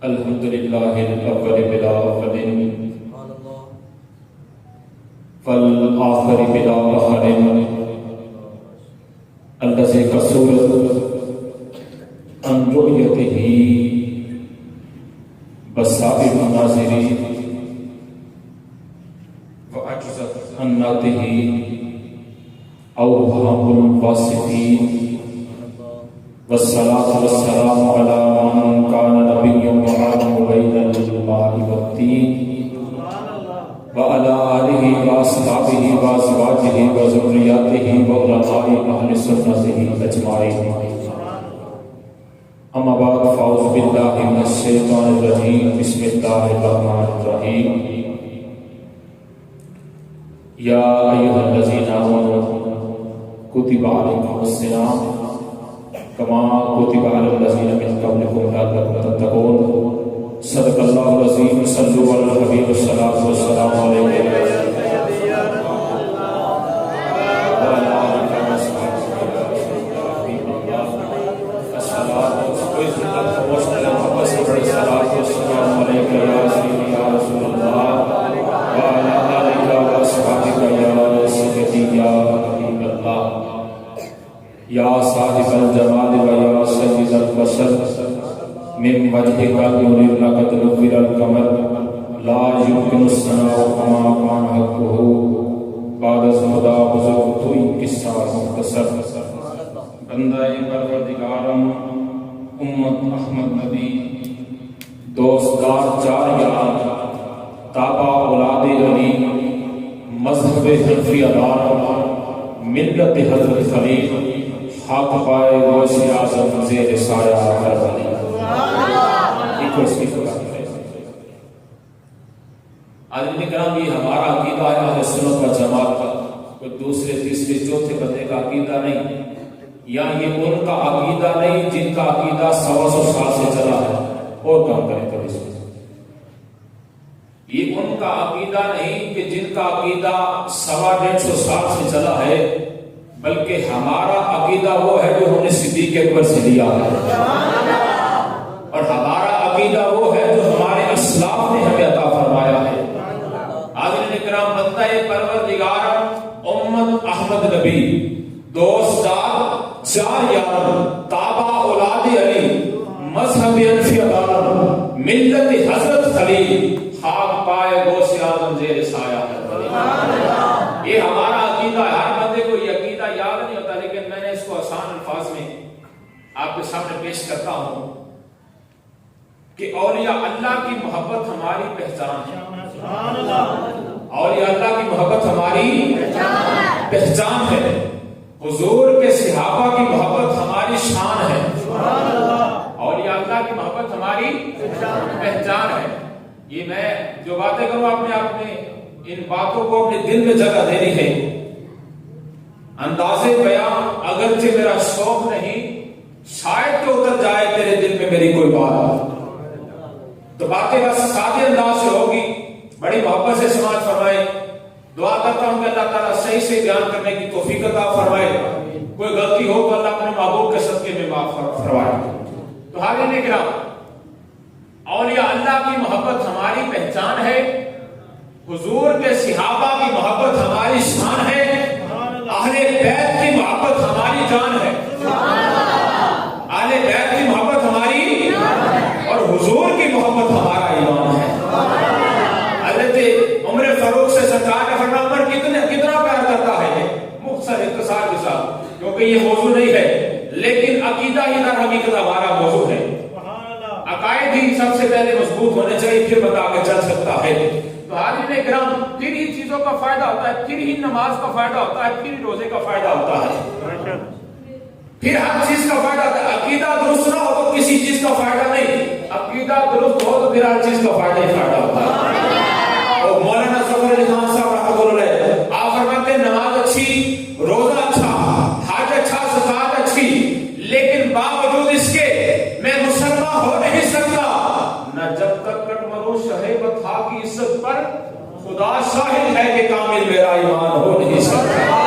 الحمد لله الأول بلا أول والآخر بلا آخر الذي كسرت عن رؤيته بصائر الناظرين وعجزت عن ناطقه أوهام الواصفين والصلاة والسلام على من كان نبيا وعالم بين الماء والطين وعلى آله وأصحابه وأزواجه وذرياته وعلماء أهل سنته أجمعين. أما بعد فأعوذ بالله من الشيطان الرجيم. بسم الله الرحمن الرحيم. يا أيها الذين آمنوا كتب عليكم الصيام كما كتب على الذين من قبلكم لعلكم تتقون. صدق الله العظيم. صلوا على الحبيب الصلاة والسلام عليكم یا صاحب الجمال و یا سید البشر من وجهك نور لقد نور القمر لا يمكن الثناء كما كان حقه بعد الهدى بزرگ تو انکسار مختصر. بندہ پروردگارم امت احمد نبی دوستدار چار یار تابع اولاد علی مذہب حنفی ادار ملت حضرت خلیل حق پائے غوث اعظم زیر سایہ کربلا. آدمی کرام یہ ہمارا عقیدہ ہے اہل سنت و جماعت کا، کوئی دوسرے تیسرے چوتھے بندے کا عقیدہ نہیں، یا یہ ان کا عقیدہ نہیں جن کا عقیدہ 100 سال سے چلا ہے. اور کام کریں تو اس میں یہ ان کا عقیدہ نہیں کہ جن کا عقیدہ 150 سال سے چلا ہے، بلکہ ہمارا عقیدہ وہ ہے جو ہم نے صدیق اکبر سے لیا ہے، اور ہمارا عقیدہ وہ ہے جو ہمارے اسلاف نے ہمیں عطا فرمایا ہے. حاضرین کرام، بندہ پروردگار امت احمد نبی دوستدار چار یار تابع اولاد علی مذہب حنفی ادار ملت حضرت خلیل خاک پائے غوث اعظم زیر سایہ کربلا. یہ ہمارا عقیدہ ہے. ہر بندے کو یہ عقیدہ یاد نہیں ہوتا، لیکن میں نے اس کو آسان الفاظ میں آپ کے سامنے پیش کرتا ہوں کہ اولیاء اللہ کی محبت ہماری پہچان ہے. اولیاء اللہ کی محبت ہماری پہچان ہے. حضور کے صحابہ کی محبت ہماری شان ہے. اولیاء اللہ کی محبت ہماری پہچان ہے. یہ میں جو باتیں کروں آپ نے ان باتوں کو اپنے دل میں جگہ دینی ہے. انداز بیان اگرچہ میرا شوق نہیں، شاید تو اتر جائے تیرے دل میں میری کوئی بات، تو باتیں بس سادے انداز سے ہوگی. بڑی محبت سے سماعت فرمائے. دعا کرتا ہوں کہ اللہ تعالیٰ صحیح سے بیان کرنے کی توفیق عطا فرمائے. کوئی غلطی ہو تو اللہ اپنے محبوب کے صدقے میں معاف فرمائے. تو حاضرین کرام، اولیاء اللہ کی محبت ہماری پہچان ہے. حضور کے صحابہ کی محبت ہماری شان ہے. اہل بیت کی محبت ہماری جان ہے. اہل بیت کی محبت ہماری اور حضور کی محبت ہمارا ایمان ہے. حضرت عمر فاروق سے سرکار کا فرمان عمر کتنا پیار کرتا ہے. مختصر اختصار کے ساتھ، کیونکہ یہ موضوع نہیں ہے، لیکن عقیدہ ہی در حقیقت ہمارا موضوع ہے. عقائد ہی سب سے پہلے مضبوط ہونے چاہیے، پھر بتا کے چل سکتا ہے. تو حاضرین کرام، پھر ہی چیزوں کا فائدہ ہوتا ہے، پھر ہی نماز کا فائدہ ہوتا ہے، پھر ہی روزے کا فائدہ ہوتا ہے، پھر ہر چیز کا فائدہ ہوتا ہے. عقیدہ درست نہ ہو تو کسی چیز کا فائدہ نہیں، عقیدہ درست ہو تو پھر ہر چیز کا فائدہ ہی فائدہ ہوتا ہے. اور مولانا ظفر علی خان صاحب رحمۃ اللہ علیہ آپ فرماتے ہیں نماز اچھی، روزہ اچھا، حج اچھا، زکات اچھی، لیکن باوجود اس کے میں مسلمان ہو نہیں سکتا نہ جب تک کٹمرو شہیب تھا کی عزت پر خدا شاہد ہے کہ کامل میرا ایمان ہو نہیں سکتا.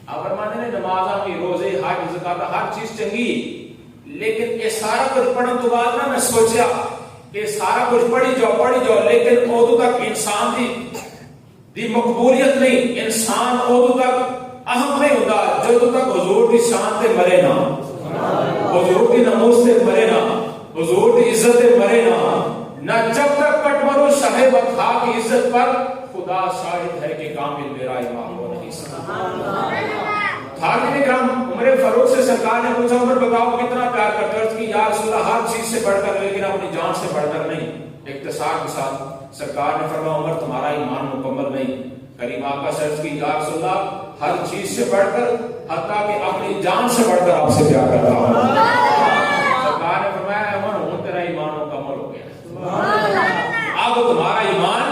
آپ فرماتے ہیں نمازاں کی، روزے، حج، زکات ہر چیز چنگی، لیکن اسارت پڑھن تو بعد نا میں سوچیا کہ سارا کچھ پڑھی جاؤ لیکن ادو تک انسان دی مقبولیت نہیں، انسان ادو تک اہم نہیں ہوتا جدو تک حضور دی شان تے مرے نا، حضور دی ناموس تے مرے نا، حضور دی عزت تے مرے نہ جب تک کٹ مرو شاہ بطحا کی عزت پر خدا شاہد ہے کہ کامل میرا امام ہو نہیں سکتا۔ حاضرین کرام، عمر فاروق سے سرکار نے پوچھا عمر بتاؤ کتنا پیار کرتے ہیں؟ کہ یا رسول اللہ ہر چیز سے بڑھ کر لیکن اپنی جان سے بڑھ کر نہیں۔ اختصار کے ساتھ سرکار نے فرمایا عمر تمہارا ایمان مکمل نہیں۔ کریم آقا سے عرض کی یا رسول اللہ ہر چیز سے بڑھ کر حتیٰ کہ اپنی جان سے بڑھ کر آپ سے پیار کرتا ہوں۔ سرکار نے فرمایا عمر ہوں تیرا ایمان مکمل ہو گیا، اب تمہارا ایمان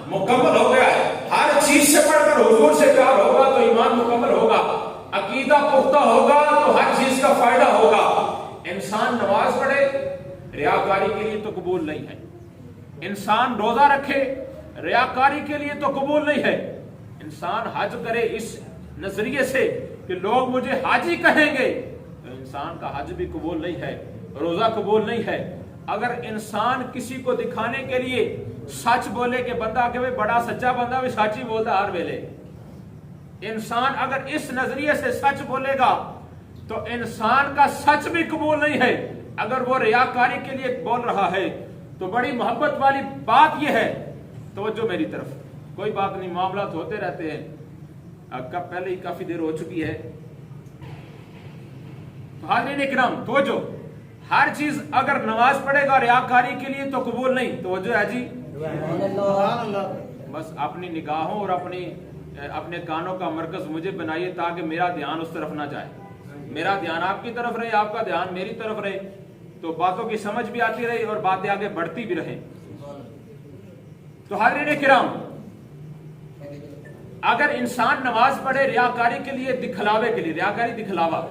مکمل ہو گیا ہے۔ ہر چیز سے بڑھ کر حضور سے پیار ہوگا تو ایمان مکمل ہوگا، عقیدہ پختہ ہوگا تو ہر چیز کا فائدہ ہوگا۔ انسان نماز پڑھے ریاکاری کے لیے تو قبول نہیں ہے، انسان روزہ رکھے ریاکاری کے لیے تو قبول نہیں ہے، انسان حج کرے اس نظریے سے کہ لوگ مجھے حاجی کہیں گے تو انسان کا حج بھی قبول نہیں ہے، روزہ قبول نہیں ہے۔ اگر انسان کسی کو دکھانے کے لیے سچ بولے کہ بندہ کہ بڑا سچا بندہ بھی سچ ہی بولتا ہر ویلے، انسان اگر اس نظریے سے سچ بولے گا تو انسان کا سچ بھی قبول نہیں ہے۔ اگر وہ ریاکاری کے لیے بول رہا ہے تو بڑی محبت والی بات یہ ہے، توجہ میری طرف، کوئی بات نہیں، معاملات ہوتے رہتے ہیں، کب پہلے ہی کافی دیر ہو چکی ہے۔ تو حاضرین اکرام توجہ، ہر چیز اگر نماز پڑھے گا ریاکاری کے لیے تو قبول نہیں، توجہ ہے جی، بس اپنی نگاہوں اور اپنے کانوں کا مرکز مجھے بنائیے تاکہ میرا دھیان اس طرف نہ جائے، میرا دھیان آپ کی طرف رہے، آپ کا دھیان میری طرف رہے، تو باتوں کی سمجھ بھی آتی رہے اور باتیں آگے بڑھتی بھی رہیں۔ تو حاضرین کرام، اگر انسان نماز پڑھے ریاکاری کے لیے، دکھلاوے کے لیے، ریاکاری دکھلاوا،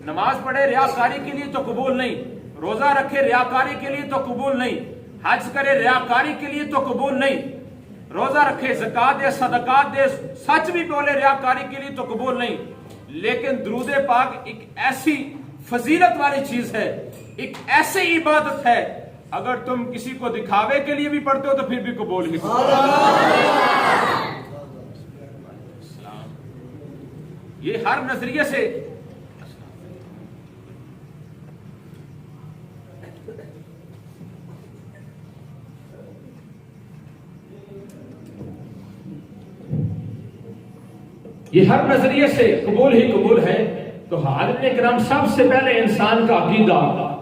نماز پڑھے ریاکاری کے لیے تو قبول نہیں، روزہ رکھے ریاکاری کے لیے تو قبول نہیں، حج کرے ریاکاری کے لیے تو قبول نہیں، روزہ رکھے زکات دے صدقات دے سچ بھی بولے ریاکاری کے لیے تو قبول نہیں۔ لیکن درود پاک ایک ایسی فضیلت والی چیز ہے، ایک ایسی عبادت ہے، اگر تم کسی کو دکھاوے کے لیے بھی پڑھتے ہو تو پھر بھی قبول ہی۔ یہ ہر نظریے سے قبول ہی قبول ہے۔ تو حاضرین کرام، سب سے پہلے انسان کا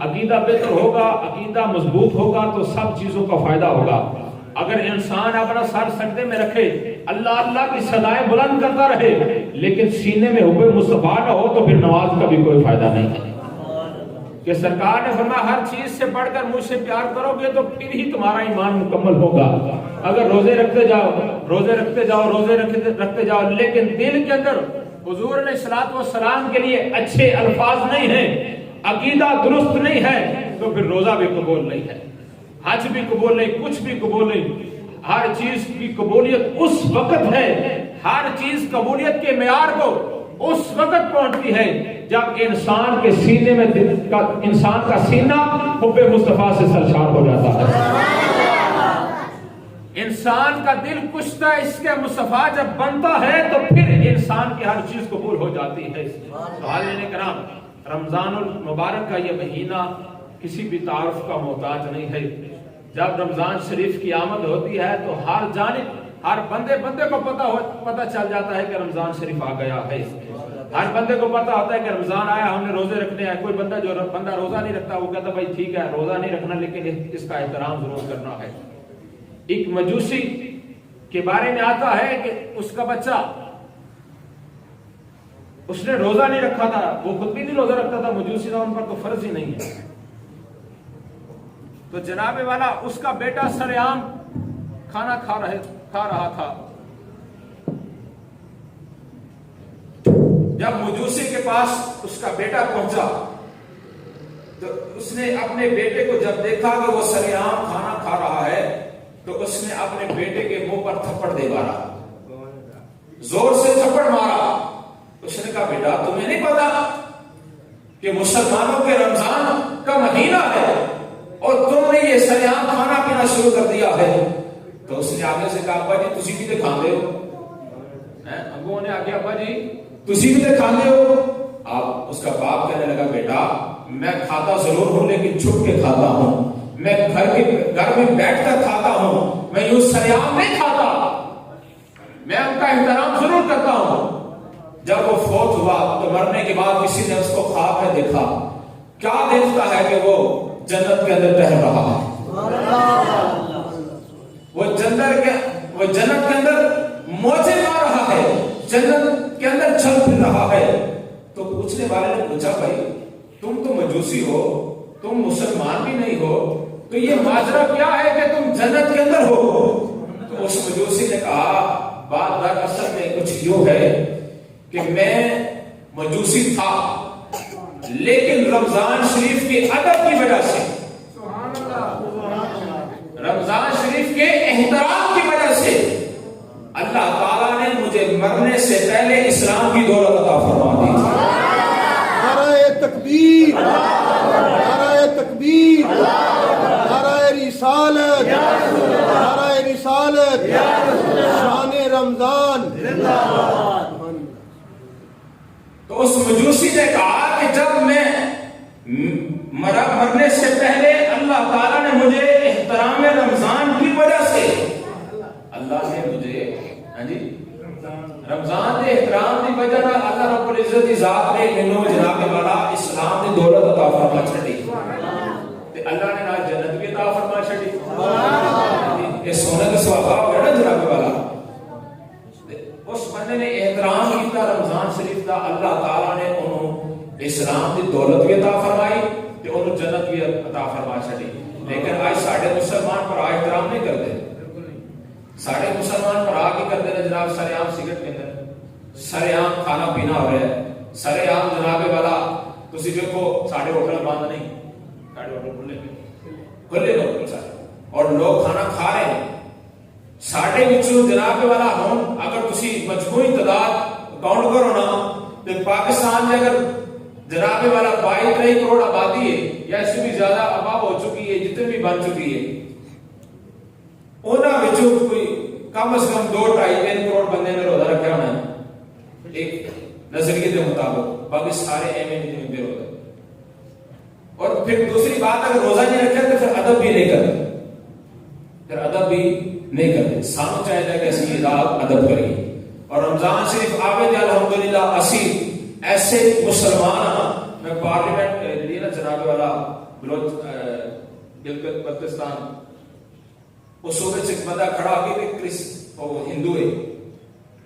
عقیدہ بہتر ہوگا، عقیدہ مضبوط ہوگا تو سب چیزوں کا فائدہ ہوگا۔ اگر انسان اپنا سر سجدے میں رکھے، اللہ اللہ کی صدائیں بلند کرتا رہے، لیکن سینے میں حب مصطفیٰ نہ ہو تو پھر نماز کا بھی کوئی فائدہ نہیں ہے۔ کہ سرکار نے فرمایا ہر چیز سے بڑھ کر مجھ سے پیار کرو گے تو پھر ہی تمہارا ایمان مکمل ہوگا۔ اگر روزے رکھتے جاؤ لیکن دل کے اندر حضور علیہ الصلوۃ والسلام کے لیے اچھے الفاظ نہیں ہیں، عقیدہ درست نہیں ہے، تو پھر روزہ بھی قبول نہیں ہے، حج بھی قبول نہیں، کچھ بھی قبول نہیں۔ ہر چیز کی قبولیت اس وقت ہے، ہر چیز قبولیت کے معیار کو اس وقت پہنچتی ہے جب انسان کے سینے میں انسان کا سینہ حب مصطفیٰ سے سرشار ہو جاتا ہے۔ انسان کا دل کشتہ اس کے مصطفیٰ جب بنتا ہے تو پھر انسان کی ہر چیز قبول ہو جاتی ہے۔ حاضرین کرام، رمضان المبارک کا یہ مہینہ کسی بھی تعارف کا محتاج نہیں ہے۔ جب رمضان شریف کی آمد ہوتی ہے تو ہر جانب ہر بندے کو پتہ چل جاتا ہے کہ رمضان شریف آ گیا ہے۔ ہر بندے کو پتہ ہوتا ہے کہ رمضان آیا، ہم نے روزے رکھنے ہیں۔ کوئی بندہ روزہ نہیں رکھتا وہ کہتا بھائی ٹھیک ہے روزہ نہیں رکھنا لیکن اس کا احترام ضرور کرنا ہے۔ ایک مجوسی کے بارے میں آتا ہے کہ اس کا بچہ، اس نے روزہ نہیں رکھا تھا، وہ خود بھی نہیں روزہ رکھتا تھا، مجوسی تھا، ان پر تو فرض ہی نہیں ہے۔ تو جناب والا اس کا بیٹا سرعام کھانا کھا رہا تھا۔ جب مجوسی کے پاس اس کا بیٹا پہنچا تو اس نے اپنے بیٹے کو جب دیکھا کہ وہ سرعام کھانا کھا رہا ہے تو اس نے اپنے بیٹے کے منہ پر تھپڑ دے مارا، زور سے تھپڑ مارا۔ اس نے کہا بیٹا تمہیں نہیں پتا کہ مسلمانوں کے رمضان کا مہینہ ہے اور تم نے یہ سریعان کھانا پینا شروع کر دیا ہے. تو اس نے آگے سے کہا ابا جی تسی بھی تے کھاندے ہو. ابو نے آگے ابا جی تسی بھی تے کھاندے ہو. آپ اس کا باپ کہنے لگا بیٹا میں کھاتا ضرور ہوں لیکن چھپ کے کھاتا ہوں. میں گھر میں بیٹھ کر کھاتا ہوں. میں یوں سریعان نہیں کھاتا. میں ان کا احترام ضرور کرتا ہوں. جب وہ فوت ہوا تو مرنے کے بعد کسی نے اس کو خواب میں دیکھا. کیا دیکھتا ہے کہ وہ جنت کے اندر ٹہل رہا ہے. وہ جنت کے اندر موجے مار رہا ہے, جنت کے اندر چل پھر رہا ہے. تو پوچھنے والے نے پوچھا بھائی تم تو مجوسی ہو, تم مسلمان بھی نہیں ہو, تو یہ ماجرا کیا ہے کہ تم جنت کے اندر ہو. تو اس مجوسی نے کہا بات دراصل میں کچھ یوں ہے کہ میں مجوسی تھا لیکن رمضان شریف کے ادب کی وجہ سے, رمضان شریف کے احترام کی وجہ سے اللہ تعالیٰ نے مجھے مرنے سے پہلے اسلام کی دولت عطا فرما دی. نعرہ تکبیر, نعرہ تکبیر, نعرہ رسالت, نعرہ رسالت, شان رمضان. تو اس مجوسی نے کہا کہ جب میں مرنے سے پہلے اللہ تعالیٰ نے مجھے احترام رمضان کی وجہ سے, اللہ نے مجھے رمضان کے احترام کی وجہ سے اللہ رب العزت کی ذات نے مینوں جناب والا اسلام کی دولت عطا فرما چھڈی تے اللہ نے نال جنت بھی عطا فرما چھڈی. یہ سونے کا سوابا ہو گیا نا جناب والا. اس بندے نے احترام کیتا رمضان شریف کا, اللہ تعالیٰ نے انہوں اسلام کی دولت بھی عطا فرمائی تے انہوں جنت بھی عطا فرما چھڈی. لیکن آج ساڈے مسلمان پر احترام نہیں کرتے. ساڈے مسلمان پر کی کرتے ہیں جناب سریعام سگریٹ پیندے, سریعام کھانا پینا ہو رہا ہے, سریعام جناب والا تسی دیکھو ساڈے ہوٹل بند نہیں, ساڈے ہوٹل کھلے ہوٹل سارے اور لوگ کھانا کھا رہے ہیں. ساڈے وچوں جناب والا ہون اگر تسی مجموعی تعداد کاؤنٹ کرو نا تو پاکستان میں اگر جناب والا 22 کروڑ آبادی ہے یا اس سے بھی زیادہ آباد ہو چکی ہے, جتنے بھی بن چکی ہے, انہاں وچوں کوئی کم از کم 2-2.5-3 کروڑ بندے نے روزہ رکھا ہونا ہے ایک نظریے کے مطابق. باقی سارے ایویں نہیں بے روزہ. اور پھر دوسری بات اگر روزہ نہیں رکھا تو پھر ادب بھی نہیں کرتے, پھر ادب بھی نہیں کرتے. سانو چاہیے کہ اسی ادب کریے. اور رمضان شریف آوے دے الحمدللہ اسی ایسے مسلمان میں پارلیمنٹ لی نا جناب والا بلوچ گلگت بلتستان اس صوبے سے بندہ کھڑا ہو کے کہ ہندو ہے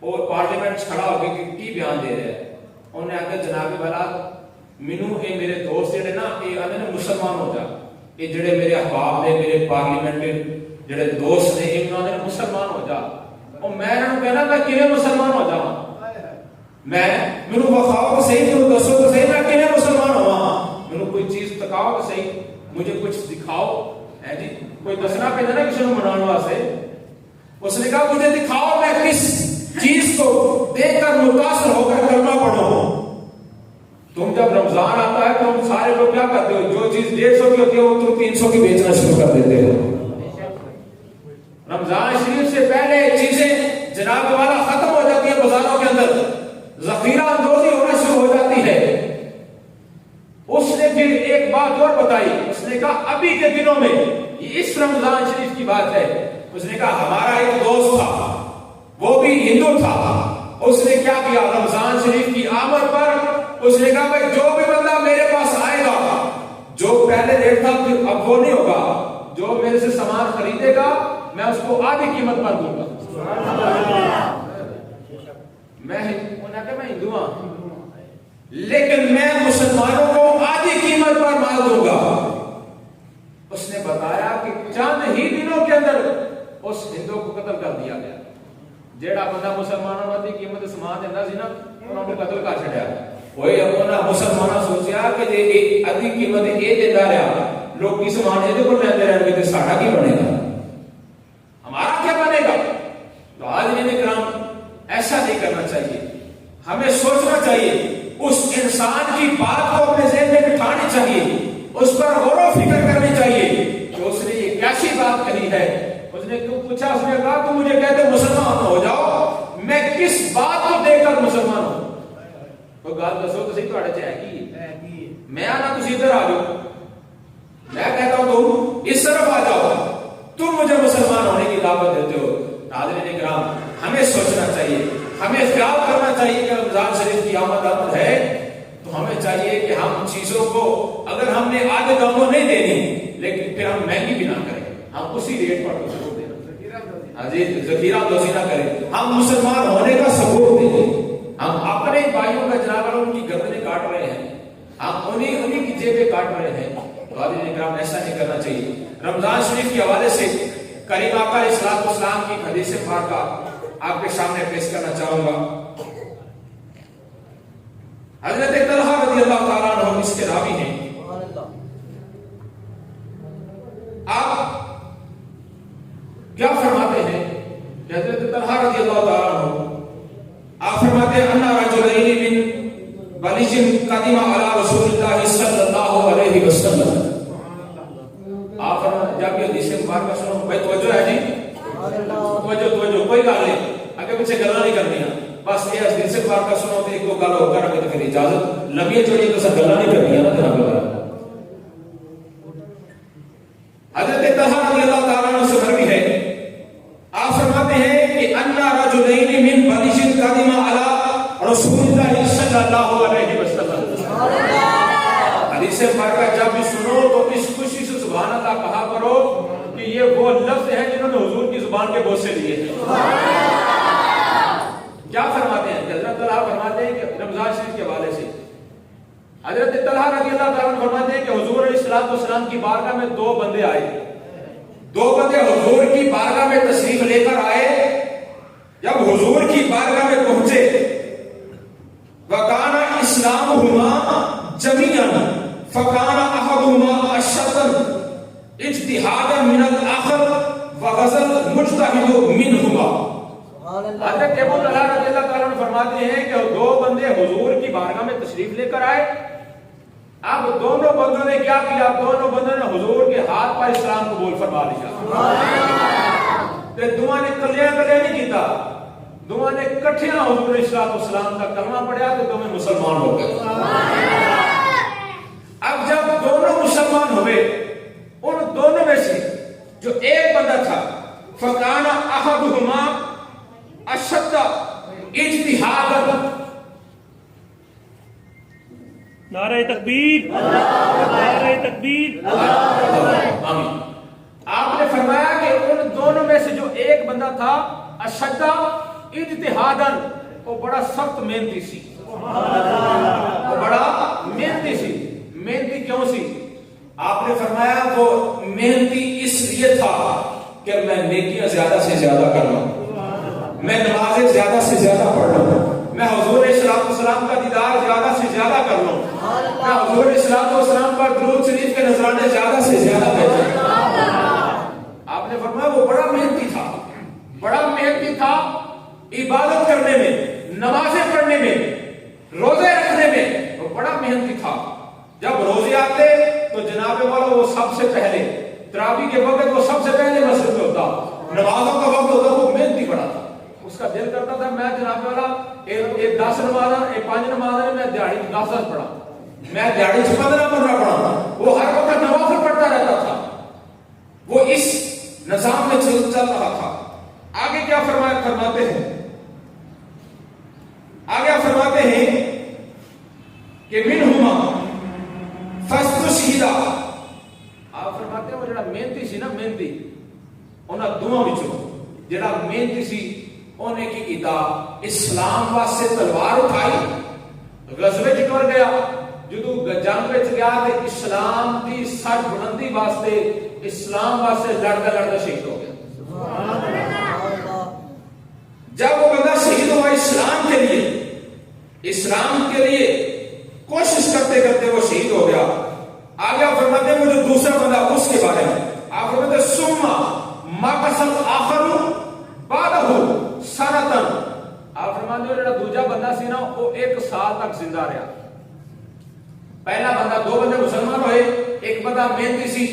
اور پارلیمنٹ کھڑا ہو کے کی بیان دے رہا ہے. انہوں نے آگے جناب والا مینوں اے میرے دوست جڑے نا اے آندے نے مسلمان ہو جا, اے جڑے میرے احباب نے میرے پارلیمنٹ جڑے دوست نے اے انہوں نے مسلمان ہو جا. اور میں انہوں نے کہنا میں کیویں مسلمان ہو جاواں, میں مینوں بخاؤ کہ صحیح تو دسو تو صحیح میں کیویں مسلمان ہوواں, مینوں کوئی چیز تکاؤ کہ صحیح, مجھے کچھ دکھاؤ ہے جی, کوئی دسنا پہ نا کسی کو منانے واسطے. اس نے کہا مجھے دکھاؤ میں کس چیز کو دیکھ کر متاثر ہو کر کلمہ پڑھوں. تم جب رمضان آتا ہے تو تم سارے لوگ کیا کرتے ہو, جو چیز 150 کی ہوتی ہے وہ تم 300 کی بیچنا شروع کر دیتے ہو. رمضان شریف سے پہلے چیزیں جناب والا ختم ہو جاتی ہے بازاروں کے اندر, ذخیرہ اندوزی ہونا شروع ہو جاتی ہے. اس نے پھر ایک بات اور بتائی, اس نے کہا ابھی کے دنوں میں, یہ اس رمضان شریف کی بات ہے, اس نے کہا ہمارا ایک دوست تھا وہ بھی ہندو تھا, اس نے کیا کیا رمضان شریف کی آمد پر اس نے کہا بھائی جو بھی بندہ میرے پاس آئے گا, جو پہلے ریٹ تھا اب وہ نہیں ہوگا, جو میرے سے سامان خریدے گا میں اس کو آدھی قیمت پر دوں گا. میں ہندو ہوں لیکن میں مسلمانوں کو آدھی قیمت پر مال دوں گا. اس نے بتایا کہ چند ہی دنوں کے اندر اس ہندو کو قتل کر دیا گیا. جیڑا بندہ مسلمانوں کو آدھی قیمت سامان دینا سی نا انہوں نے قتل کر چھڑیا. وہی اپنا مسلمانوں سوچیا کہ جے آدھی قیمت یہ دیتا رہا لوگ کی سامان یہ کو لیندے رہن گے تو ساڈا کی بنے گا, ہمارا کیا بنے گا. تو حاضرین کرام ایسا نہیں کرنا چاہیے, ہمیں سوچنا چاہیے, اس انسان کی بات کو اپنے ذہن میں بٹھانی چاہیے, اس پر نہیں ہے. اس نے کیوں پوچھا؟ اس نے کہا تم مجھے کہتے مسلمان ہو جاؤ، میں کس بات کو دے کر مسلمان ہوں؟ کوئی گل دسو تو صحیح، تھوڑے چ ہے کی میں آنا تسی ادھر آ جاؤ، میں کہتا ہوں تم اس طرف آ جاؤ، تم مجھے مسلمان ہونے کی دعوت دیتے ہو. ناظرین کرام، ہمیں سوچنا چاہیے، ہمیں خیال کرنا چاہیے کہ رمضان شریف کی آمد ہے تو ہمیں چاہیے کہ ہم چیزوں کو اگر ہم نے آدھے داموں نہیں دینی لیکن پھر ہم مہنگی بھی نہ کریں، ہم اسی ریٹ پر ضرور دیں، ذخیرہ دوزی نہ کریں، ہم مسلمان ہونے کا ثبوت دیں. ہم اپنے بھائیوں کا جناب ان کی گردنیں کاٹ رہے ہیں، ہم انہیں کی جیبیں کاٹ رہے ہیں. ناظرین کرام، ایسا نہیں کرنا چاہیے. رمضان شریف کے حوالے سے کریم آقا علیہ الصلوۃ والسلام کی حدیث پاکہ آپ کے سامنے پیش کرنا چاہوں گا. حضرت طلحہ رضی اللہ تعالیٰ عنہ اس کے راوی ہیں. آپ کیا فرماتے ہیں کہ حضرت طلحہ رضی اللہ تعالیٰ عنہ آپ فرماتے ہیں انا رجلین من بلیج قدم علی رسول اللہ صلی اللہ علیہ وسلم. آپ فرماتے جب یہ حدیث مبارکہ سنو، بھائی توجہ ہے جی، توجہ، کوئی گل نہیں، آگے پیچھے گلاں نہیں کرنی، بس یہ حدیث مبارکہ سنو تو ایک دو گل ہو کر اگے پھر اجازت لمبی چوڑی تو سب گلاں نہیں کرنی نا جناب. حضرت طلحہ رضی اللہ تعالیٰ عنہ سے مروی ہے، آپ فرماتے ہیں کہ انا رجلین من بلیج قدم علی رسول اللہ صلی اللہ علیہ وسلم. حدیث مبارکہ جب بھی سنو تو اس خوشی سے سبحان اللہ کہا کرو کہ یہ وہ لفظ ہیں جنہوں نے حضور کی زبان کے بوسے لیے ہیں. کیا فرماتے ہیں؟ حضرت طلحہ فرماتے ہیں کہ رمضان شریف کے حوالے سے حضرت طلحہ رضی اللہ تعالیٰ عنہ فرماتے ہیں کہ حضور علیہ الصلوۃ والسلام کی بارگاہ میں دو بندے آئے، دو بندے حضور کی بارگاہ میں تشریف لے کر آئے. جب حضور کی بارگاہ میں پہنچے وَكَانَ إِسْلَامُهُمَا جَمِيعًا فَكَانَ أَحَدُهُمَا أَشَدَّ اجْتِهَادًا مِنَ الْآخَرِ وَغَزَا الْمُجْتَهِدُ مِنْهُمَا. حضرت ابو طلحہ رضی اللہ تعالیٰ عنہ فرماتے ہیں کہ دو بندے حضور کی بارگاہ میں تشریف لے کر آئے. اب دونوں بندوں نے کیا کیا؟ دونوں بندوں نے حضور کے ہاتھ پر اسلام قبول فرما لیا. دونوں نے کلیاں نہیں کیتا، دونوں نے کٹھیاں حضور علیہ الصلوۃ والسلام کا کلمہ پڑھا تو دونوں مسلمان ہو گئے. اب جب دونوں مسلمان ہوئے، ان دونوں میں سے جو ایک بندہ تھا فَكَانَ أَحَدُهُمَا أَشَدَّ اجْتِهَادًا. نعرہ تکبیر، نعرہ تکبیر. آمین. آپ نے فرمایا کہ ان دونوں میں سے جو ایک بندہ تھا اشدہ اجتہاداً، وہ بڑا سخت محنتی سی، وہ بڑا محنتی سی. محنتی کیوں سی؟ آپ نے فرمایا وہ محنتی اس لیے تھا کہ میں نیکیاں زیادہ سے زیادہ کر لوں، میں نمازیں زیادہ سے زیادہ پڑھ لوں، میں حضور علیہ السلام کا دیدار زیادہ سے زیادہ کر لوں، میں حضور علیہ السلام پر درود شریف کے نذرانے زیادہ سے زیادہ بھیجوں. آپ نے فرمایا وہ بڑا محنتی تھا، بڑا محنتی تھا عبادت کرنے میں، نمازیں پڑھنے میں، روزے رکھنے میں، وہ بڑا محنتی تھا. جب روزے آتے تو جناب والا وہ سب سے پہلے، تراویح کے وقت وہ سب سے پہلے مسجد میں ہوتا، نمازوں کا وقت ہوتا، وہ محنتی بڑا تھا. اس کا دل کرتا تھا میں جناب والا ایک 10 نمازاں، ایک 5 نمازاں میں دیہڑی 10 پڑھا، میں دیہڑی 15 پڑھا. وہ ہر وقت نوافل پڑھتا رہتا تھا. وہ اس نظام میں چل رہا تھا. آگے کیا فرماتے ہیں؟ آگے فرماتے ہیں کہ منہما فاستشہدا. آپ فرماتے ہیں وہ جڑا محنتی سی نا، محنتی انہاں دوواں وچوں جڑا محنتی سی انہیں کی کیتا اسلام واسطے تلوار اٹھائی، غزوے چ ٹر گیا. جدو جنگ وچ گیا تے اسلام دی سر بلندی واسطے، اسلام واسطے لڑتا شہید ہو گیا. جب وہ بندہ شہید ہوا اسلام کے لیے کوشش کرتے کرتے وہ شہید ہو گیا. آگے آپ فرماتے ہیں وہ جو دوسرا بندہ اس کے بارے میں آپ فرماتے ہیں سما مقصد آخر بعدہ سنتن. آپ فرماتے ہیں جو دوسرا بندہ سی نا وہ 1 سال تک زندہ رہا. پہلا بندہ، 2 بندے مسلمان ہوئے، ایک بندہ محنتی سی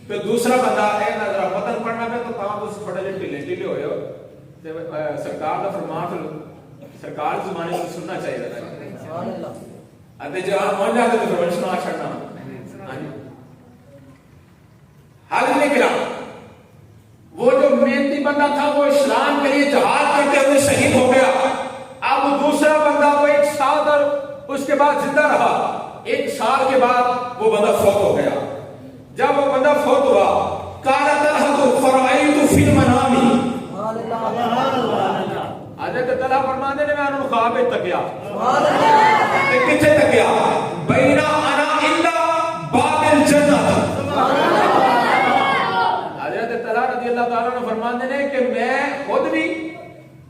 پھر دوسرا بندہ ہے نہ ذرا متن پڑھنا پہ تو تاں اس تھوڑے جے ٹھیلے ہوئے ہو تے سرکار دا فرمان سرکار زمانے میں سننا چاہیے تھا سبحان اللہ اتے جہاں ہو جاتے تو فرمان سنا چھڑنا حاضر کرام وہ جو محنتی بندہ تھا وہ اسلام کے لیے جہاد کرتے ہوئے شہید ہو گیا. اب دوسرا بندہ وہ 1 سال تک اس کے بعد زندہ رہا. 1 سال کے بعد وہ بندہ فوت ہو گیا. جب وہ بندہ فوت ہوا قال طلحہ فرأیت فی المنام حضرت طلحہ فرماتے ہیں میں انہوں خواب تکیا کتنے تکیا بین انا الا باب الجنہ. حضرت طلحہ رضی اللہ تعالیٰ عنہ فرماتے ہیں کہ میں خود بھی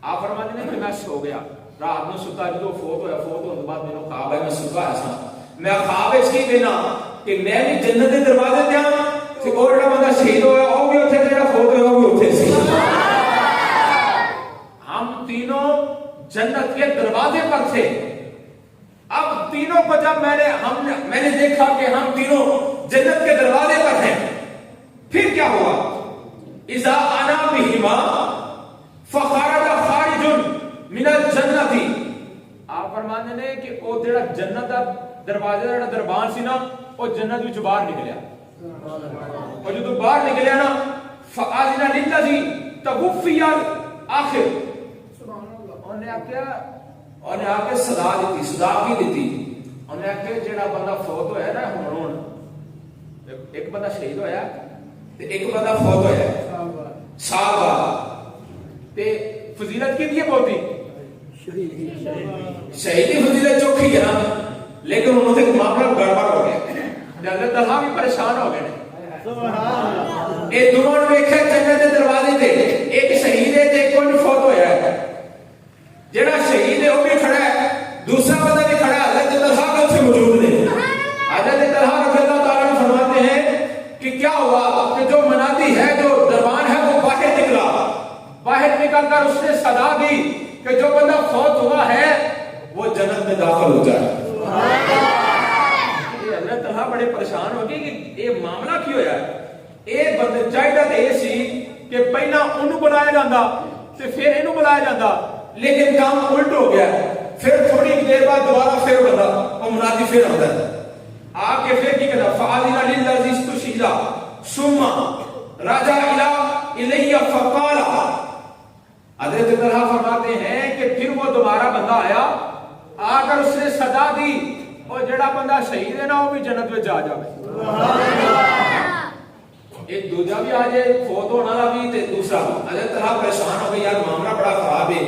آپ فرماتے ہیں کہ میں سو گیا رات میں ستا جو فوت ہونے کے بعد میرے خواب ہے میں ستا ایسا میں خواب اس کی دینا کہ میں بھی جنت کے دروازے تے ہاں تے اور جڑا بندہ شہید ہویا او بھی اوتھے جڑا فوت ہویا او بھی اوتھے سی. ہم تینوں جنت کے دروازے پر تھے. اب تینوں کو جب میں نے دیکھا کہ ہم تینوں جنت کے دروازے پر ہیں پھر کیا ہوا اذا انا بہما فخرج خارج من الجنت. آپ فرماتے ہیں کہ او جڑا جنت دا دروازے دا دربان سی نا او جنت وچ باہر نکلیا اور جو باہر نکلیا نا فاذن للذی توفی الاخر انہیں آ کے صدا دیتی صدا کی دیتی انہیں آ کے جڑا بندہ فوت ہویا نا ہن ایک بندہ شہید ہویا تے ایک بندہ فوت ہویا سال بعد تے فضیلت کی دی بہتی شہیدی فضیلت چوکھی ہے نا لیکن انہوں نے معاملہ گڑبڑ ہو گیا. حضرت طلحہ بھی پریشان ہو گئے یہ دونوں نے دیکھا جنت کے دروازے تے ایک شہید ہے تے کوئی فوت ہویا ہے. جڑا شہید ہے وہ بھی کھڑا ہے دوسرا بندہ بھی کھڑا ہے. حضرت طلحہ کل سے موجود ہے. حضرت طلحہ رضی اللہ تعالیٰ عنہ فرماتے ہیں کہ کیا ہوا کہ جو منادی ہے جو دربان ہے وہ باہر نکلا. باہر نکل کر اس نے صدا دی کہ جو بندہ فوت ہوا ہے وہ جنت میں داخل ہو جائے. حضرت طلحہ بڑے پریشان ہو گئے کہ یہ معاملہ کیوں ہوا ہے. یہ بندے چاہیے تو یہ سی کہ پہلا انہوں بلایا جاتا تے پھر انہوں بلایا جاتا لیکن کام الٹ ہو گیا. پھر تھوڑی دیر بعد دوبارہ پھر بندہ وہ منادی پھر آتا ہے آ کے پھر کی کہتا فاذن للذی استشهد ثم رجع الی فقال. حضرت طلحہ فرماتے ہیں کہ پھر وہ دوبارہ بندہ آیا آ کر اس نے صدا دی اور جڑا بندہ شہید ہے نا وہ بھی جنت میں جا جائے. ایک دوجا بھی آ جائے فوت ہونے والا بھی تے دوسرا. حضرت طلحہ پریشان ہو گئے یار معاملہ بڑا خراب ہے.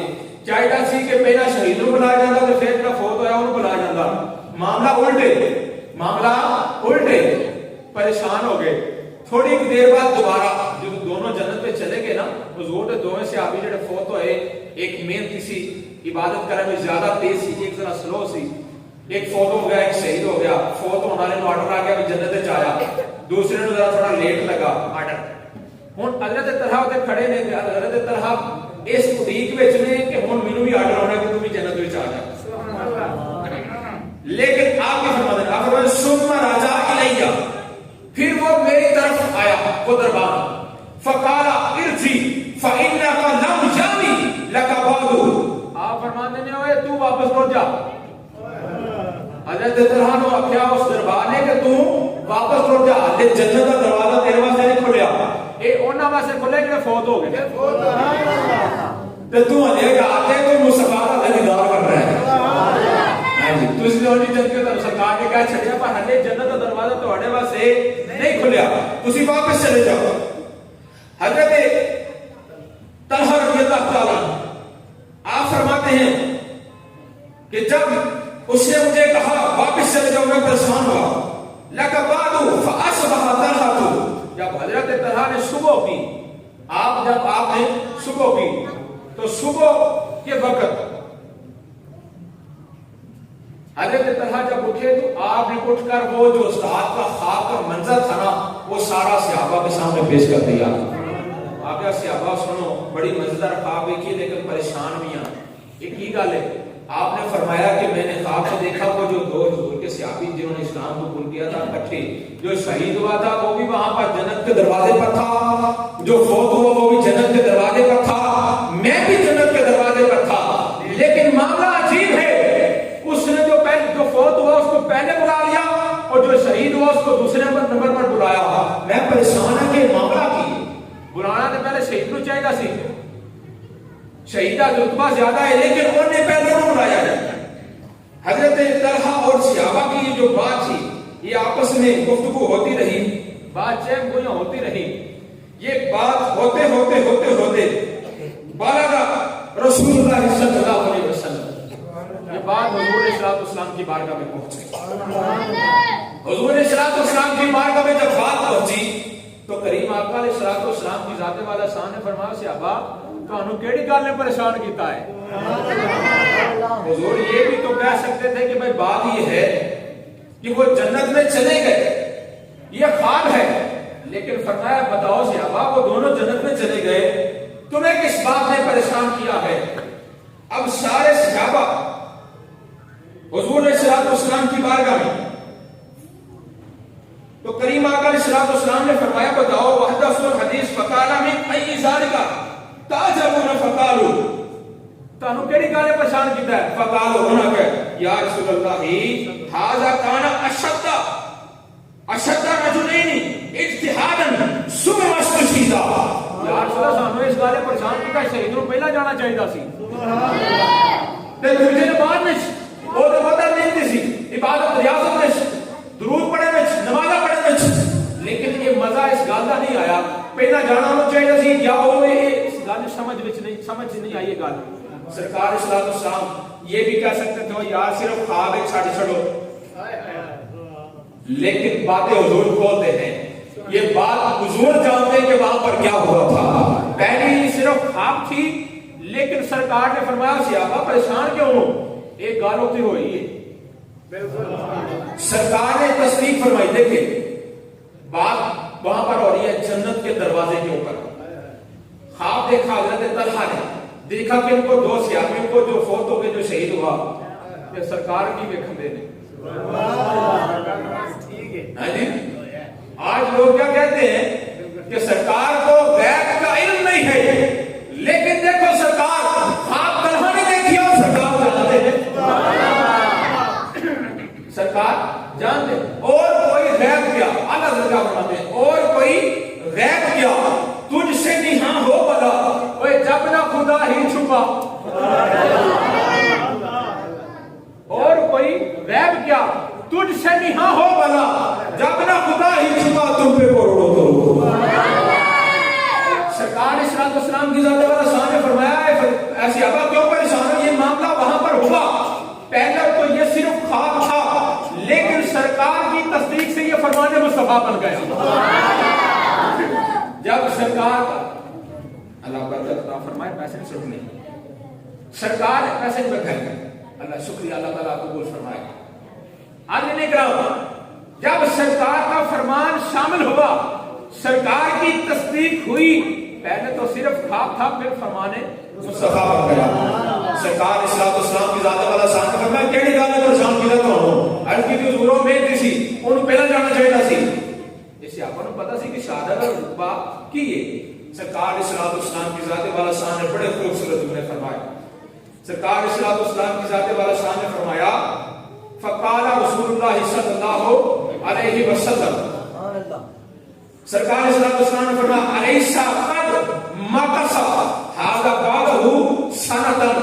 چاہیے سی کہ پہلا شہید نو بلایا جاتا تے پھر جڑا فوت ہویا انہوں بلایا جاتا. معاملہ الٹے پریشان ہو گئے. تھوڑی دیر بعد دوبارہ جو دونوں جنت پہ چلے گئے نا حضور دے دوویں صحابی جڑے فوت ہوئے ایک محنتی سی عبادت کرنے میں زیادہ تیز سی ایک ذرا سلو سی. ایک فوت ہو گیا ایک شہید ہو گیا. فوت ہونے والے نو آرڈر آ گیا کہ جنت وچ آیا. دوسرے نو ذرا تھوڑا لیٹ لگا آرڈر. ہن حضرت طلحہ تے کھڑے نے حضرت طلحہ اس اڑیک وچ نے کہ ہن مینوں بھی آرڈر ہونا کہ تو بھی جنت وچ آ جا. لیکن آپ کے فرماتے ہیں آپ فرماتے ثم رجع الی پھر وہ میری طرف آیا وہ دربان فقال ارجع فانک لم جامی لک بعد. آپ فرماتے ہیں اوے تو واپس لوٹ جا. حضرت طلحہ نے کہا اس دربار نے کہ تو واپس لوٹ جا تے جنت کا دروازہ تیرے واسطے نہیں کھلیا اے انہاں واسطے کھلے کہ فوت ہو گئے تے تو ہلے گا تے تو مصطفی کا دیدار کر رہا ہے. تسی لوٹی جنت کے سرکار نے کہا چھڑیا پر ہلے جنت کا دروازہ تواڈے واسطے نہیں کھلیا تسی واپس چلے جاؤ. حضرت طلحہ رضی اللہ تعالی آپ فرماتے ہیں کہ جب اس نے مجھے کہا واپس چلے جاؤ میں پریشان ہوا. لَكَ بَعْدُ فَأَصْبَحَ طَلْحَةُ جب حضرت طلحہ نے صبح کی جب آپ نے صبح کی تو صبح کے وقت حضرت طلحہ جب اٹھے تو آپ نے اٹھ کر وہ جو رات کا خواب کا منظر تھا نا وہ سارا صحابہ کے سامنے پیش کر دیا. آپ صحابہ سنو بڑی مزیدار خواب دیکھی لیکن پریشان بھی ہیں. ایک ہی گل ہے آپ نے فرمایا کہ میں نے خواب سے دیکھا وہ جو دو حضور کے صحابی جنہوں نے اسلام کو قبول کیا تھا اکٹھے، جو شہید ہوا تھا وہ بھی وہاں پر جنت کے دروازے پر تھا، جو فوت ہوا وہ بھی جنت کے دروازے پر تھا، میں بھی جنت کے دروازے پر تھا، لیکن معاملہ عجیب ہے، اس نے جو فوت ہوا اس کو پہلے بلا لیا اور جو شہید ہوا اس کو دوسرے نمبر پر بلایا۔ میں پریشان ہوں کہ معاملہ کی بلانا تو پہلے شہید کو چاہیے سی، شہیدہ رتبہ زیادہ ہے لیکن انہوں نے پہلے نہ بلایا جائے۔ حضرت طلحہ اور صحابہ کی یہ جو بات تھی یہ آپس میں گفتگو ہوتی رہی، بات چہم گویاں ہوتی رہی، یہ بات ہوتے ہوتے ہوتے ہوتے بالغ رسول اللہ صلی اللہ علیہ وسلم، یہ بات حضور علیہ السلام کی بارگاہ میں پہنچ گئی۔ حضور علیہ السلام کی بارگاہ میں جب بات پہنچی تو کریم آقا علیہ السلام کی ذات والا شان نے فرمایا صحابہ تانوں کیڑی گل نے پریشان کیتا ہے؟ حضور یہ بھی تو کہہ سکتے تھے کہ بھائی بات یہ ہے کہ وہ جنت میں چلے گئے، یہ خواب ہے، لیکن فرمایا بتاؤ صحابہ وہ دونوں جنت میں چلے گئے، تمہیں کس بات نے پریشان کیا ہے؟ اب سارے صحابہ حضور علیہ السلام کی بارگاہ میں تو کریم آقا علیہ السلام نے فرمایا بتاؤ وحدث الحدیث فقال من ای ذالک تعجبون فقالوا تانوں کیڑی گل پریشان کیتا ہے؟ فقالوا انہاں کہ یا رسول اللہ ھذا کان اشد رجلین اجتہادا ثم استشهدا، یا رسول اللہ سانوں اس گل پریشان کیتا شہید نوں پہلا جانا چاہیدا سی، تے دوجے نے بعد وچ او تے بدل نہیں سی، عبادت ریاضت وچ درود پڑھنے وچ نمازاں پڑھنے وچ، لیکن یہ مزہ اس گل دا نہیں آیا، پہلا جانا انہوں چاہیے سی یا وہ اس گل سمجھ نہیں آئی یہ گل۔ سرکار صلی اللہ علیہ وسلم یہ بھی کہہ سکتے تھے یار صرف خواب ایک چھاڑی چھڑو، لیکن باتیں حضور کھولتے ہیں، یہ بات حضور جانتے ہیں کہ وہاں پر کیا ہوا تھا، پہلی صرف خواب تھی لیکن سرکار نے فرمایا صحابہ پریشان کیوں ہو، ایک گل ہوتی ہوئی ہے، سرکار نے تصدیق فرمائی، دیکھیں بات وہاں پر ہو رہی ہے جنت کے دروازے کے اوپر، خواب دیکھا حضرت طلحہ نے، دیکھا کہ ان کو دو صحابیوں کو جو فوت ہو گئے جو شہید ہوا کہ سرکار کی ویکھن دے نے، آج لوگ کیا کہتے ہیں کہ سرکار کو غیب کا علم نہیں ہے، لیکن دیکھو سرکار خواب طلحہ نے دیکھی اور سرکار جانتے ہیں، سرکار جانتے اور کوئی غیب کیا، اللہ سرکار فرماتے ہیں اور کوئی غیب کیا تجھ سے نہاں ہو بلا، اوے جب نہ خدا ہی چھپا، اور کوئی غیب کیا تجھ سے نہاں ہو بلا، جب نہ خدا ہی چھپا تم پہ کروڑوں کرو۔ سرکار علیہ السلام کی ذات والا شان نے فرمایا ایسی ابا کیوں پریشان ہو، یہ معاملہ وہاں پر ہوا، پہلے تو یہ صرف خواب تھا لیکن سرکار کی تصدیق سے یہ فرمان مصطفیٰ بن گیا۔ جب سرکار اللہ برکت عطا فرمائے پیسے نہیں سکنے، سرکار پیسے میں گھر گئے، اللہ شکریہ اللہ تعالیٰ قبول فرمائے۔ آگے نہیں کرا، جب سرکار کا فرمان شامل ہوا، سرکار کی تصدیق ہوئی، پہلے تو صرف خواب تھا پھر فرمان مصطفیٰ بن گیا۔ سرکار اسلام کی ذات والا شان نے فرمایا کیڑی گل ہے پریشان کیتا تو عرض کی حضوروں میں سی انہوں پہلا جانا چاہیے سی، اسے آپ کو پتا سی کہ شہادت کا رتبہ کی ہے۔ سرکار اسلام کی ذات والا شان نے بڑے خوبصورت جملے فرمائے، سرکار اسلام کی ذات والا شان نے فرمایا فقال رسول اللہ صلی اللہ علیہ وسلم، سرکار اسلام نے فرمایا علیسا قد مقصا ھذا بعدہ سنتن،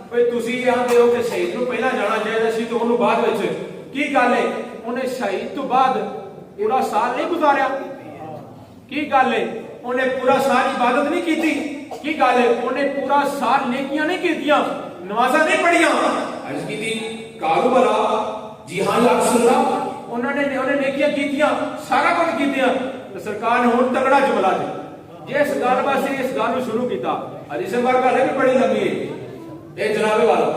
بھئی تسی آندے ہو کہ شہید نو پہلا جانا چاہیے سی تو انہوں بعد وچ کی گل ہے، انہیں شہید تو بعد پورا سال نہیں گزاریا، کی گل ہے انہیں پورا سال عبادت نہیں کیتی، کی گل ہے انہیں پورا سال نیکیاں نہیں کیتیاں، نمازاں نہیں پڑھیاں، عرض کی تھی کالو بلا جی ہاں یا رسول اللہ، انہوں نے نیکیاں کیتیاں سارا کچھ کیتیاں، تو سرکار نے ہن تگڑا جملہ دے جس گل واسطے اس گل نو شروع کیتا، حدیث مبارکہ ہے بھی بڑی لمبی ہے، اے جناب والا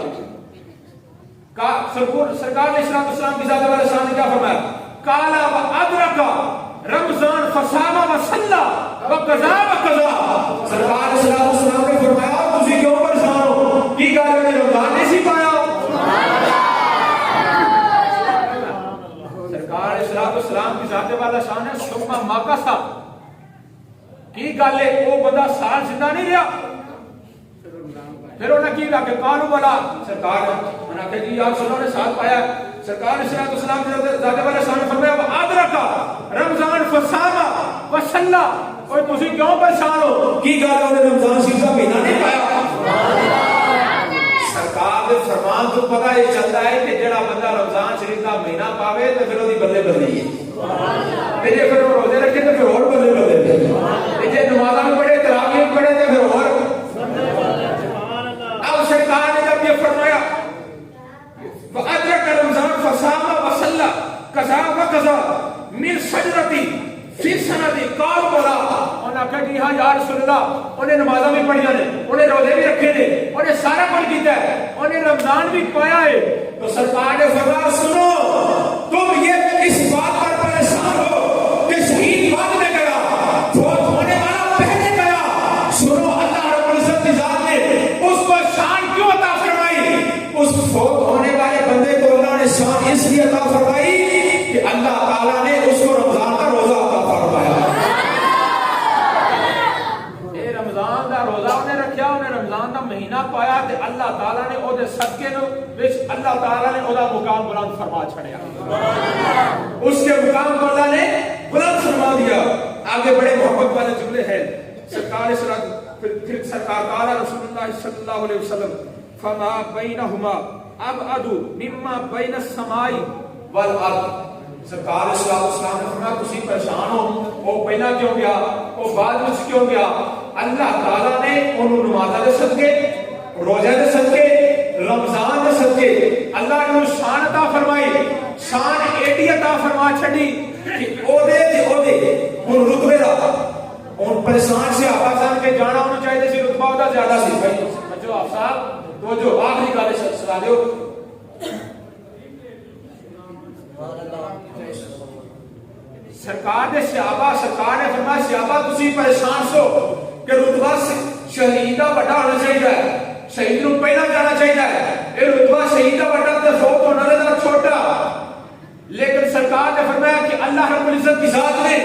سرکار نے اسلام کی ذات والا شان نے کیا فرمایا کالا و ادرکا رمضان فصام و صلی و قضا و قضا، سرکار اسلام نے فرمایا تسی کیوں پریشان ہو، کی گل ہے رمضان نہیں سی پایا ذات والا شان ہے سما ماکا سا کی گل ہے وہ بندہ سال زندہ نہیں رہا پھر انہیں کی کہا کہ کالو بلا سرکار انہوں نے جی آپ سنوں نے ساتھ پایا سرکار اسلام اسلام کی ذات والا شان نے فرمایا وہ آدرکا رمضان فساما وصلہ کوئی تسی کیوں پریشان ہو کی گل انہیں رمضان شریف کا مہینہ نہیں پایا سرکار دے فرمان تو پتہ یہ چلتا ہے کہ جڑا بندہ رمضان شریف کا مہینہ پاوے تو پھر وہی بدلے بدلی ہے پھر یہ پھر روزے رکھے تو پھر اور بدلے بدلے جے نمازاں بھی پڑھے تراویح بھی پڑھے تو پھر اور اب سرکار نے جب یہ فرمایا وَأَدْرَكَ رَمْضَانَ فَصَامَ وَصَلَّى قَضَى وَقَضَى مِنْ سَجْدَةٍ فِي سَنَدِ قَالُوا بَلَىٰ انہاں کہا جی ہاں یا رسول اللہ انہیں نمازاں بھی پڑھیاں نے انہیں روزے بھی رکھے نے انہیں سارا کچھ کیتا ہے انہیں رمضان بھی پایا ہے تو سرکار نے فرمایا سنو تم یہ اس بات پر پریشان ہو کہ شہید بعد میں گیا فوت ہونے والا پہلے گیا سنو اللہ رب العزت کی ذات نے اس کو شان کیوں عطا فرمائی اس فوت ہونے والے بندے کو اللہ نے شان اس لیے عطا فرمائی کہ اللہ تعالیٰ نے اس کو رمضان کا روزہ عطا فرمایا اے رمضان دا روزہ انہیں رکھیا انہیں رمضان دا مہینہ پایا تے اللہ تعالیٰ نے او دے صدقے نو وچ اللہ تعالیٰ نے او دا مقام بلند فرما چھڑیا اس کے مقام کو اللہ نے بلند فرما دیا آگے بڑے محبت والے جملے ہیں سرکار پھر سرکار قال رسول اللہ صلی اللہ علیہ وسلم فما بینہما ابعد مما بین السماء والارض سرکار اسلام نے فرمایا تسی پریشان ہو وہ پہلا کیوں گیا وہ بعد میں کیوں گیا اللہ تعالیٰ نے انہوں نمازہ دے صدقے روزہ دے صدقے رمضان دے صدقے اللہ نے شان عطا فرمائی شان ایڈی عطا فرما چھڑی کہ او دے ان رتبے دا ان پریشان سے آبا جان کے جانا انہوں چاہیے سی رتبہ ہوتا زیادہ سی بھائی بچو آپ صاحب تو جو آخری گالے سلا دیو سرکار نے صحابہ سرکار نے فرمایا صحابہ تسی پریشان سو کہ رتبہ شہید دا بڑا ہونا چاہیے شہید نو پہلا جانا چاہیے اے رتبہ شہید دا بڑا تے فوت ہونا دا چھوٹا لیکن سرکار نے فرمایا کہ اللہ رب العزت کی ذات نے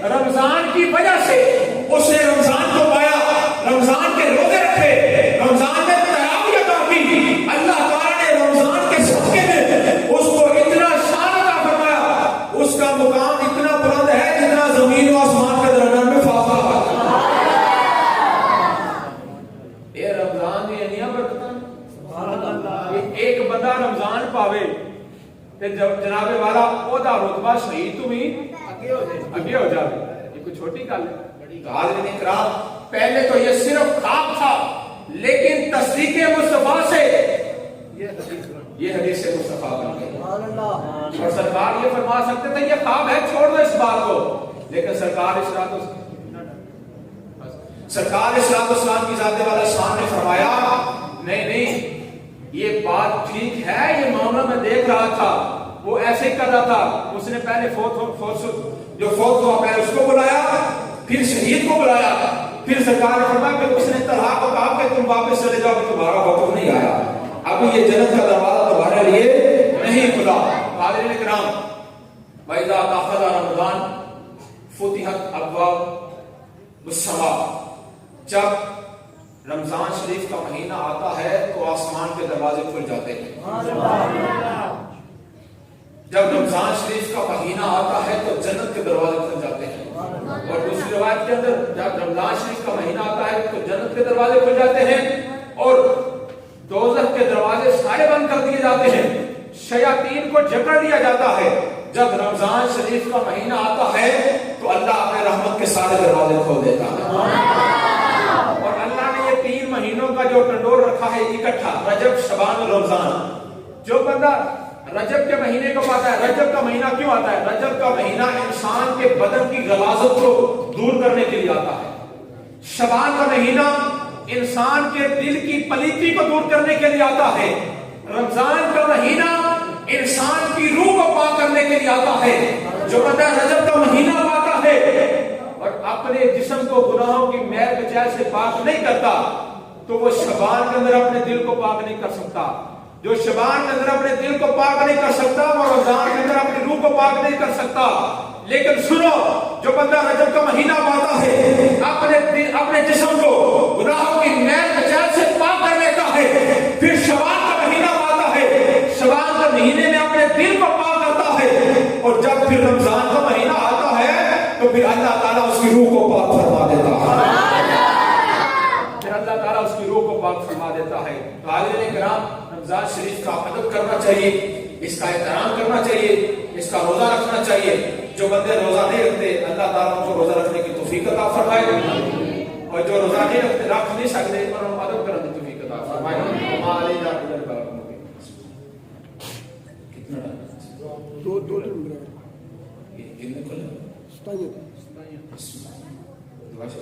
رمضان کی وجہ سے اس نے رمضان کو پایا رمضان کے روزے رکھے رمضان میں تراویح عطا کی اللہ تعالیٰ نے رمضان کے صدقے میں اس کو اتنا شان عطا فرمایا اس کا مقام اتنا بلند ہے جتنا زمین و آسمان کے درمیان میں فاصلہ یہ رمضان دی انیاں برکتاں ایک بندہ رمضان پاوے تے جناب والا او دا رتبہ شہید تو بھی اگے ہو جائے یہ کوئی چھوٹی گل ہے حاضرین اکرام پہلے تو یہ صرف خواب تھا لیکن تصدیق مصطفیٰ سے یہ حدیث مصطفیٰ بن گئی اور سرکار یہ فرما سکتے تھے یہ خواب ہے چھوڑ دو اس بات کو لیکن سرکار اسلام کی ذات والا شان نے فرمایا نہیں یہ بات ٹھیک ہے یہ معاملہ میں دیکھ رہا تھا وہ ایسے ہی کر رہا تھا اس نے پہلے جو فوت ہوا پہلے اس کو بلایا پھر شہید کو بلایا پھر سرکار نے فرمایا کہ اس نے طلحہ کو کہا کہ تم واپس چلے جاؤ کہ تمہارا وقت نہیں آیا ابھی یہ جنت کا دروازہ تمہارے لیے نہیں کھلا حاضرین اکرام وَإِذَا دَخَلَ رَمَضَانَ فُتِحَتْ أَبْوَابُ السَّمَاءِ جب رمضان شریف کا مہینہ آتا ہے تو آسمان کے دروازے کھل جاتے ہیں جب رمضان شریف کا مہینہ آتا ہے تو جنت کے دروازے کھل جاتے ہیں اور دوسری روایت کے اندر جب رمضان شریف کا مہینہ آتا ہے تو جنت کے دروازے کھل جاتے ہیں اور دوزخ کے دروازے سارے بند کر دیے جاتے ہیں شیاطین کو جکڑ دیا جاتا ہے جب رمضان شریف کا مہینہ آتا ہے تو اللہ اپنے رحمت کے سارے دروازے کھول دیتا ہے اور اللہ نے یہ 3 مہینوں کا جو ٹنڈور رکھا ہے اکٹھا رجب شعبان اور رمضان جو بندہ رجب کے مہینے کو پاتا ہے رجب کا مہینہ کیوں آتا ہے رجب کا مہینہ انسان کے بدن کی غلاظت کو دور کرنے کے لیے آتا ہے شعبان کا مہینہ انسان کے دل کی پلیتی کو دور کرنے کے لیے آتا ہے رمضان کا مہینہ انسان کی روح کو پاک کرنے کے لیے آتا ہے جو بندہ رجب کا مہینہ پاتا ہے اور اپنے جسم کو گناہوں کی میل کچیل سے پاک نہیں کرتا تو وہ شعبان کے اندر اپنے دل کو پاک نہیں کر سکتا جو شعبان کے اندر اپنے دل کو پاک نہیں کر سکتا وہ رمضان کے اندر اپنی روح کو پاک نہیں کر سکتا لیکن سنو جو بندہ رجب کا مہینہ پاتا ہے اپنے جسم کو گناہوں کی میل مچال سے پاک کر لیتا ہے، پھر شعبان کا مہینہ پاتا ہے، شعبان کے مہینے میں اپنے دل کو پاک کرتا ہے، اور جب پھر رمضان کا مہینہ آتا ہے تو پھر اللہ تعالیٰ اس کی روح کو پاک فرما دیتا ہے، پھر اللہ تعالیٰ اس کی روح کو پاک فرما دیتا ہے۔ تو حاضرین کرام، رمضان شریف کا ادب کرنا چاہیے، اس کا احترام کرنا چاہیے، اس کا روزہ رکھنا چاہیے۔ جو بندے روزہ نہیں رکھتے اللہ تعالیٰ ان کو روزہ رکھنے کی توفیق عطا فرمائے، اور جو روزہ نہیں رکھتے رکھ نہیں سکتے پر ان کو ادب کرنے کی توفیق عطا فرمائے۔ وما علینا الا البلاغ المبین۔ کتنا دو منٹ کتنے کھلے؟ ستائیس دعا سے